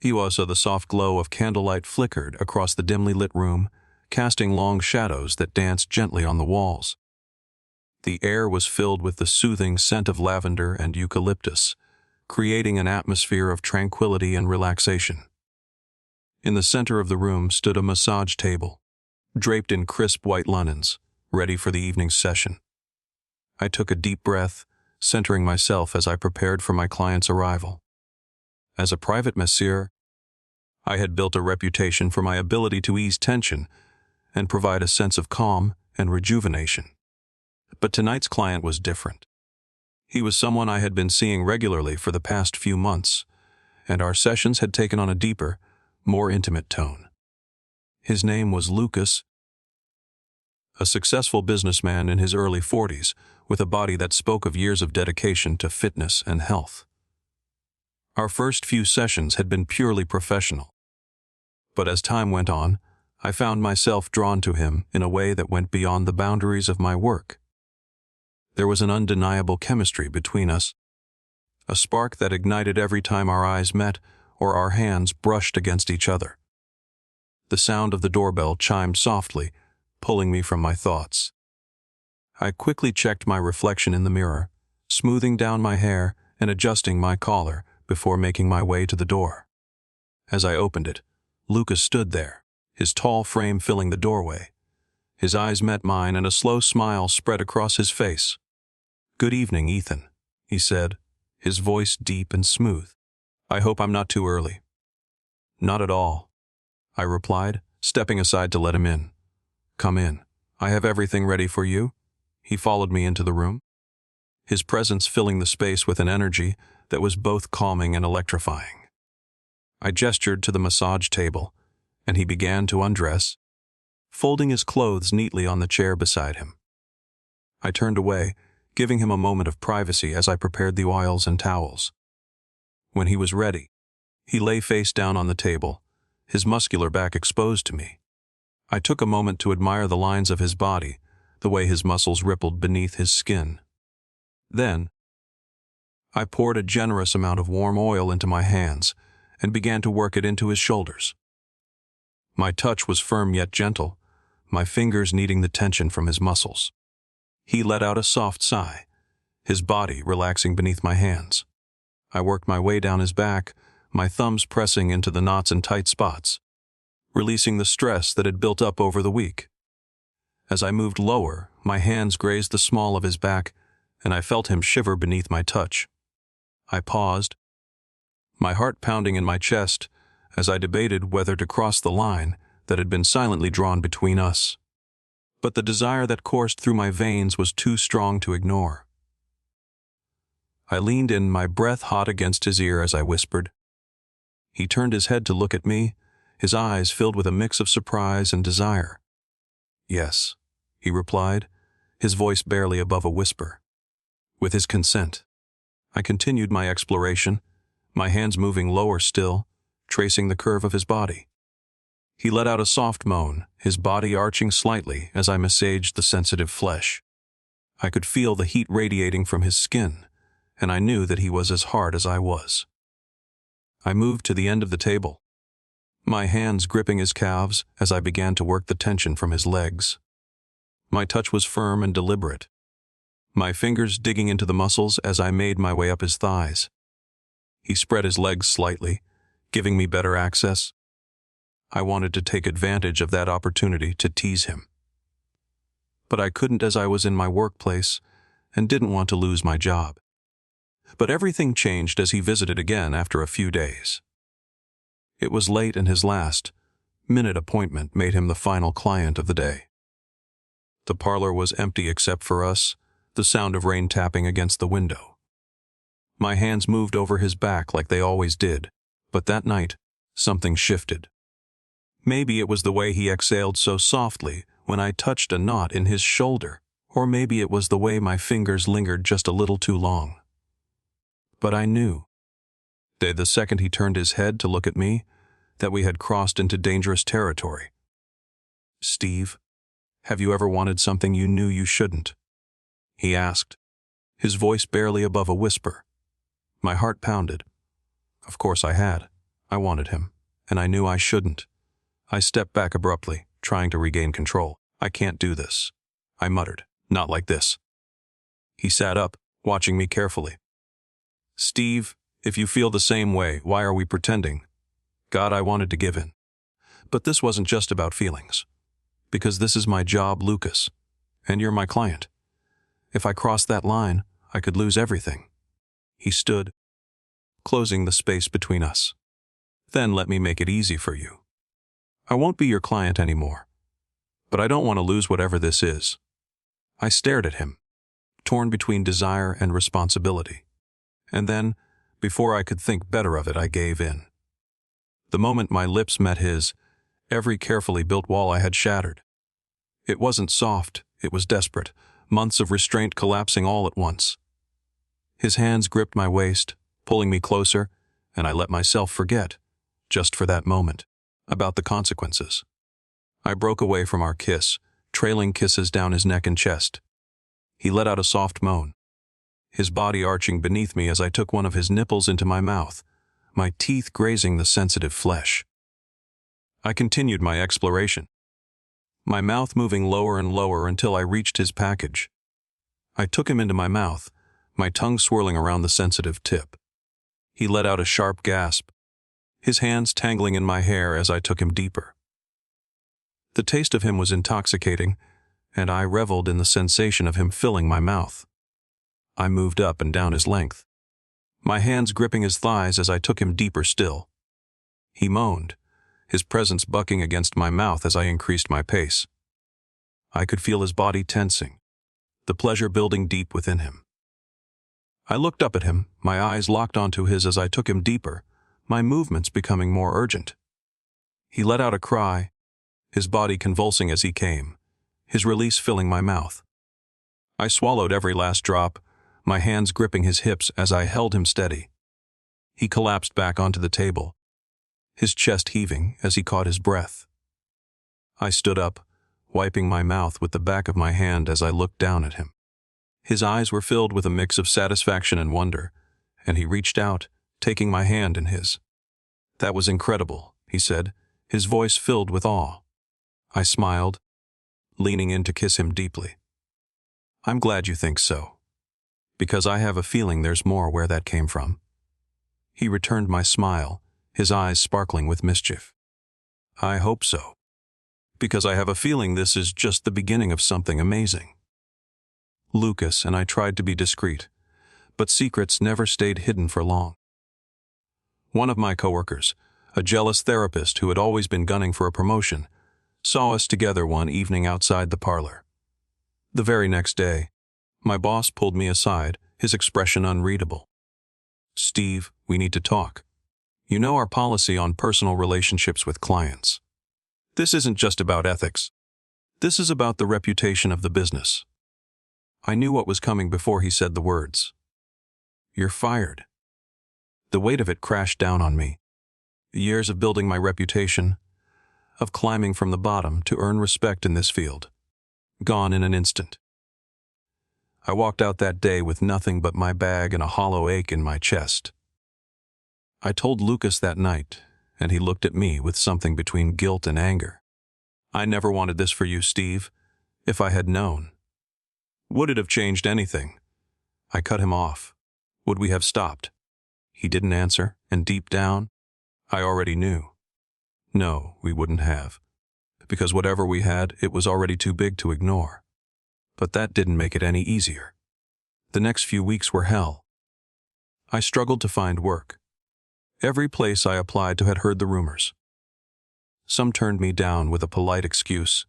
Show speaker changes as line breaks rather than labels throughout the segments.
The soft glow of candlelight flickered across the dimly lit room, casting long shadows that danced gently on the walls. The air was filled with the soothing scent of lavender and eucalyptus, creating an atmosphere of tranquility and relaxation. In the center of the room stood a massage table, draped in crisp white linens, ready for the evening's session. I took a deep breath, centering myself as I prepared for my client's arrival. As a private masseur, I had built a reputation for my ability to ease tension and provide a sense of calm and rejuvenation. But tonight's client was different. He was someone I had been seeing regularly for the past few months, and our sessions had taken on a deeper, more intimate tone. His name was Lucas, a successful businessman in his early 40s with a body that spoke of years of dedication to fitness and health. Our first few sessions had been purely professional, but as time went on, I found myself drawn to him in a way that went beyond the boundaries of my work. There was an undeniable chemistry between us, a spark that ignited every time our eyes met or our hands brushed against each other. The sound of the doorbell chimed softly, pulling me from my thoughts. I quickly checked my reflection in the mirror, smoothing down my hair and adjusting my collar before making my way to the door. As I opened it, Lucas stood there, his tall frame filling the doorway. His eyes met mine and a slow smile spread across his face. "Good evening, Ethan," he said, his voice deep and smooth. "I hope I'm not too early." "Not at all," I replied, stepping aside to let him in. "Come in. I have everything ready for you." He followed me into the room, his presence filling the space with an energy that was both calming and electrifying. I gestured to the massage table, and he began to undress, folding his clothes neatly on the chair beside him. I turned away, giving him a moment of privacy as I prepared the oils and towels. When he was ready, he lay face down on the table, his muscular back exposed to me. I took a moment to admire the lines of his body, the way his muscles rippled beneath his skin. Then, I poured a generous amount of warm oil into my hands and began to work it into his shoulders. My touch was firm yet gentle, my fingers kneading the tension from his muscles. He let out a soft sigh, his body relaxing beneath my hands. I worked my way down his back, my thumbs pressing into the knots and tight spots, releasing the stress that had built up over the week. As I moved lower, my hands grazed the small of his back, and I felt him shiver beneath my touch. I paused, my heart pounding in my chest, as I debated whether to cross the line that had been silently drawn between us. But the desire that coursed through my veins was too strong to ignore. I leaned in, my breath hot against his ear as I whispered. He turned his head to look at me, his eyes filled with a mix of surprise and desire. "Yes," he replied, his voice barely above a whisper. With his consent, I continued my exploration, my hands moving lower still, tracing the curve of his body. He let out a soft moan, his body arching slightly as I massaged the sensitive flesh. I could feel the heat radiating from his skin, and I knew that he was as hard as I was. I moved to the end of the table, my hands gripping his calves as I began to work the tension from his legs. My touch was firm and deliberate, my fingers digging into the muscles as I made my way up his thighs. He spread his legs slightly, giving me better access. I wanted to take advantage of that opportunity to tease him. But I couldn't, as I was in my workplace and didn't want to lose my job. But everything changed as he visited again after a few days. It was late, and his last-minute appointment made him the final client of the day. The parlor was empty except for us, the sound of rain tapping against the window. My hands moved over his back like they always did, but that night, something shifted. Maybe it was the way he exhaled so softly when I touched a knot in his shoulder, or maybe it was the way my fingers lingered just a little too long. But I knew, the second he turned his head to look at me, that we had crossed into dangerous territory. "Steve, have you ever wanted something you knew you shouldn't?" he asked, his voice barely above a whisper. My heart pounded. Of course I had. I wanted him, and I knew I shouldn't. I stepped back abruptly, trying to regain control. I can't do this, I muttered. Not like this. He sat up, watching me carefully. Steve, if you feel the same way, why are we pretending? God, I wanted to give in. But this wasn't just about feelings. Because this is my job, Lucas, and you're my client. If I crossed that line, I could lose everything. He stood, closing the space between us. Then let me make it easy for you. I won't be your client anymore. But I don't want to lose whatever this is. I stared at him, torn between desire and responsibility. And then, before I could think better of it, I gave in. The moment my lips met his, every carefully built wall I had shattered. It wasn't soft, it was desperate, months of restraint collapsing all at once. His hands gripped my waist, pulling me closer, and I let myself forget, just for that moment, about the consequences. I broke away from our kiss, trailing kisses down his neck and chest. He let out a soft moan, his body arching beneath me as I took one of his nipples into my mouth, my teeth grazing the sensitive flesh. I continued my exploration, my mouth moving lower and lower until I reached his package. I took him into my mouth, my tongue swirling around the sensitive tip. He let out a sharp gasp, his hands tangling in my hair as I took him deeper. The taste of him was intoxicating, and I reveled in the sensation of him filling my mouth. I moved up and down his length, my hands gripping his thighs as I took him deeper still. He moaned, his presence bucking against my mouth as I increased my pace. I could feel his body tensing, the pleasure building deep within him. I looked up at him, my eyes locked onto his as I took him deeper, my movements becoming more urgent. He let out a cry, his body convulsing as he came, his release filling my mouth. I swallowed every last drop, my hands gripping his hips as I held him steady. He collapsed back onto the table, his chest heaving as he caught his breath. I stood up, wiping my mouth with the back of my hand as I looked down at him. His eyes were filled with a mix of satisfaction and wonder, and he reached out, taking my hand in his. That was incredible, he said, his voice filled with awe. I smiled, leaning in to kiss him deeply. I'm glad you think so, because I have a feeling there's more where that came from. He returned my smile, his eyes sparkling with mischief. I hope so, because I have a feeling this is just the beginning of something amazing. Lucas and I tried to be discreet, but secrets never stayed hidden for long. One of my coworkers, a jealous therapist who had always been gunning for a promotion, saw us together one evening outside the parlor. The very next day, my boss pulled me aside, his expression unreadable. Steve, we need to talk. You know our policy on personal relationships with clients. This isn't just about ethics. This is about the reputation of the business. I knew what was coming before he said the words. You're fired. The weight of it crashed down on me. Years of building my reputation, of climbing from the bottom to earn respect in this field, gone in an instant. I walked out that day with nothing but my bag and a hollow ache in my chest. I told Lucas that night, and he looked at me with something between guilt and anger. I never wanted this for you, Steve, if I had known. Would it have changed anything? I cut him off. Would we have stopped? He didn't answer, and deep down, I already knew. No, we wouldn't have. Because whatever we had, it was already too big to ignore. But that didn't make it any easier. The next few weeks were hell. I struggled to find work. Every place I applied to had heard the rumors. Some turned me down with a polite excuse.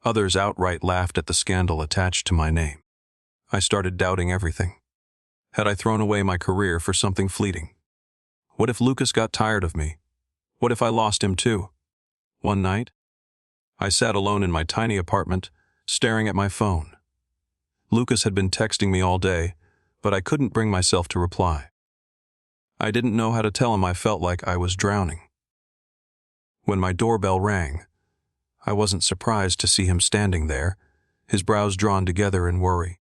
Others outright laughed at the scandal attached to my name. I started doubting everything. Had I thrown away my career for something fleeting? What if Lucas got tired of me? What if I lost him too? One night, I sat alone in my tiny apartment, staring at my phone. Lucas had been texting me all day, but I couldn't bring myself to reply. I didn't know how to tell him I felt like I was drowning. When my doorbell rang, I wasn't surprised to see him standing there, his brows drawn together in worry.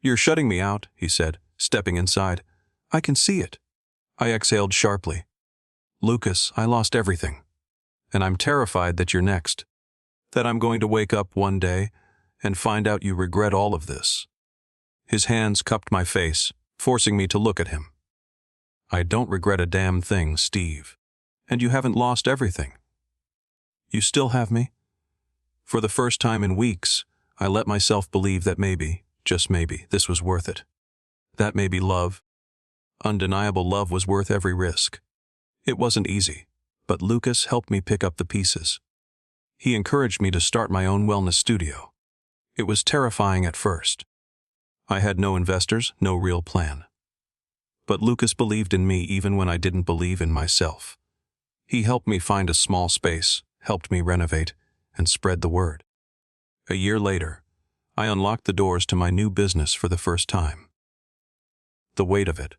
You're shutting me out, he said, stepping inside. I can see it. I exhaled sharply. Lucas, I lost everything. And I'm terrified that you're next. That I'm going to wake up one day and find out you regret all of this." His hands cupped my face, forcing me to look at him. "I don't regret a damn thing, Steve. And you haven't lost everything. You still have me." For the first time in weeks, I let myself believe that maybe, just maybe, this was worth it. That maybe love, undeniable love, was worth every risk. It wasn't easy, but Lucas helped me pick up the pieces. He encouraged me to start my own wellness studio. It was terrifying at first. I had no investors, no real plan. But Lucas believed in me even when I didn't believe in myself. He helped me find a small space, helped me renovate, and spread the word. A year later, I unlocked the doors to my new business for the first time. The weight of it,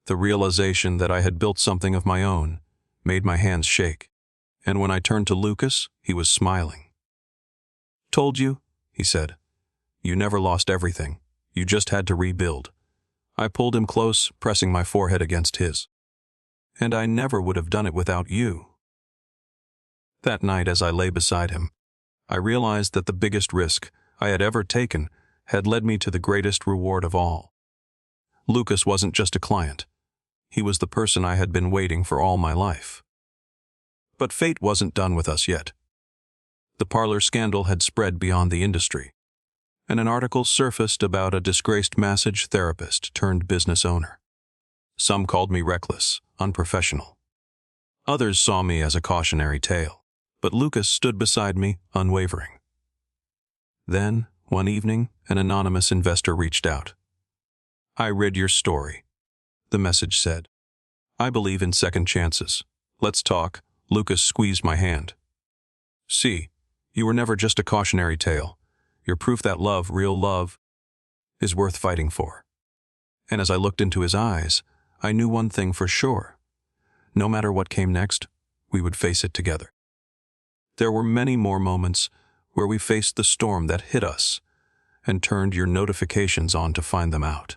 the realization that I had built something of my own, made my hands shake. And when I turned to Lucas, he was smiling. "Told you," he said. "You never lost everything. You just had to rebuild." I pulled him close, pressing my forehead against his. "And I never would have done it without you." That night, as I lay beside him, I realized that the biggest risk I had ever taken had led me to the greatest reward of all. Lucas wasn't just a client. He was the person I had been waiting for all my life. But fate wasn't done with us yet. The parlor scandal had spread beyond the industry, and an article surfaced about a disgraced massage therapist turned business owner. Some called me reckless, unprofessional. Others saw me as a cautionary tale, but Lucas stood beside me, unwavering. Then, one evening, an anonymous investor reached out. "I read your story," the message said. "I believe in second chances. Let's talk." Lucas squeezed my hand. "See, you were never just a cautionary tale. You're proof that love, real love, is worth fighting for." And as I looked into his eyes, I knew one thing for sure. No matter what came next, we would face it together. There were many more moments where we faced the storm that hit us and turned your notifications on to find them out.